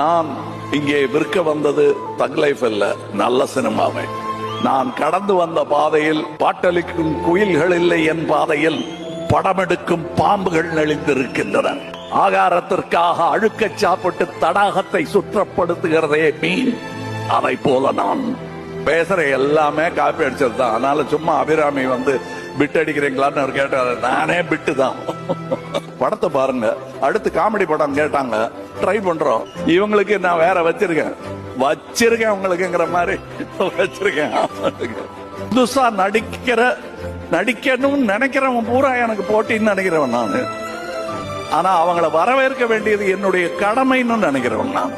நான் இங்கே விற்க வந்தது தக் லைஃப் அல்ல, நல்ல சினிமாவை. நான் கடந்து வந்த பாதையில் பாட்டளிக்கும் குயில்கள் இல்லை, என் பாதையில் படமெடுக்கும் பாம்புகள் நெளிந்திருக்கின்றன. ஆகாரத்திற்காக அழுக்க சாப்பிட்டு தடாகத்தை சுற்றப்படுத்துகிறதே மீன். அதை போல நான் பேசுற எல்லாமே காப்பி அடிச்சது தான். அதனால சும்மா அபிராமி வந்து பிட் அடிக்கிறீங்களான்னு கேட்டாரு. நானே பிட்டு தான். படத்தை பாருங்க. அடுத்து காமெடி படம் கேட்டாங்க, ட்ரை பண்றோம். இவங்களுக்கு நான் வேற வச்சிருக்கேன் உங்களுக்குங்கிற மாதிரி வச்சிருக்கேன். புதுசா நடிக்கணும்னு நினைக்கிறவன் பூரா எனக்கு போட்டின்னு நினைக்கிறவன் நான். ஆனா அவங்கள வரவேற்க வேண்டியது என்னுடைய கடமைன்னு நினைக்கிறவன் நான்.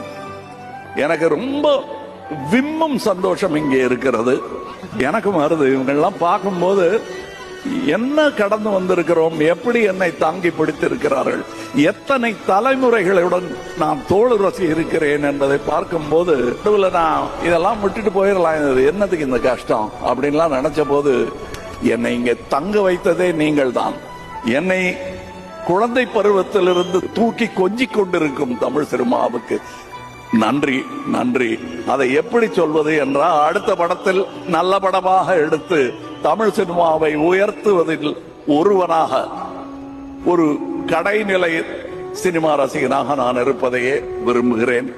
எனக்கு ரொம்ப விம்மும் சந்தோஷம் இங்கே இருக்கிறது. எனக்கும் வருது. இவங்கெல்லாம் பார்க்கும்போது என்ன கடந்து வந்திருக்கிறோம், எப்படி என்னை தாங்கி பிடித்திருக்கிறார்கள், எத்தனை தலைமுறைகளுடன் நான் தோளுரசி இருக்கிறேன் என்பதை பார்க்கும்போது நான் இதெல்லாம் விட்டுட்டு போயிடலாம், என்னதுக்கு இந்த கஷ்டம் அப்படின்லாம் நினைச்ச போது என்னை இங்கே தங்க வைத்ததே நீங்கள் தான். என்னை குழந்தை பருவத்திலிருந்து தூக்கி கொஞ்சிக் கொண்டிருக்கும் தமிழ் சினிமாவுக்கு நன்றி, நன்றி. அதை எப்படி சொல்வது என்றால், அடுத்த படத்தில் நல்ல படமாக எடுத்து தமிழ் சினிமாவை உயர்த்துவதில் ஒருவனாக, ஒரு கடைநிலை சினிமா ரசிகனாக நான் இருப்பதையே விரும்புகிறேன்.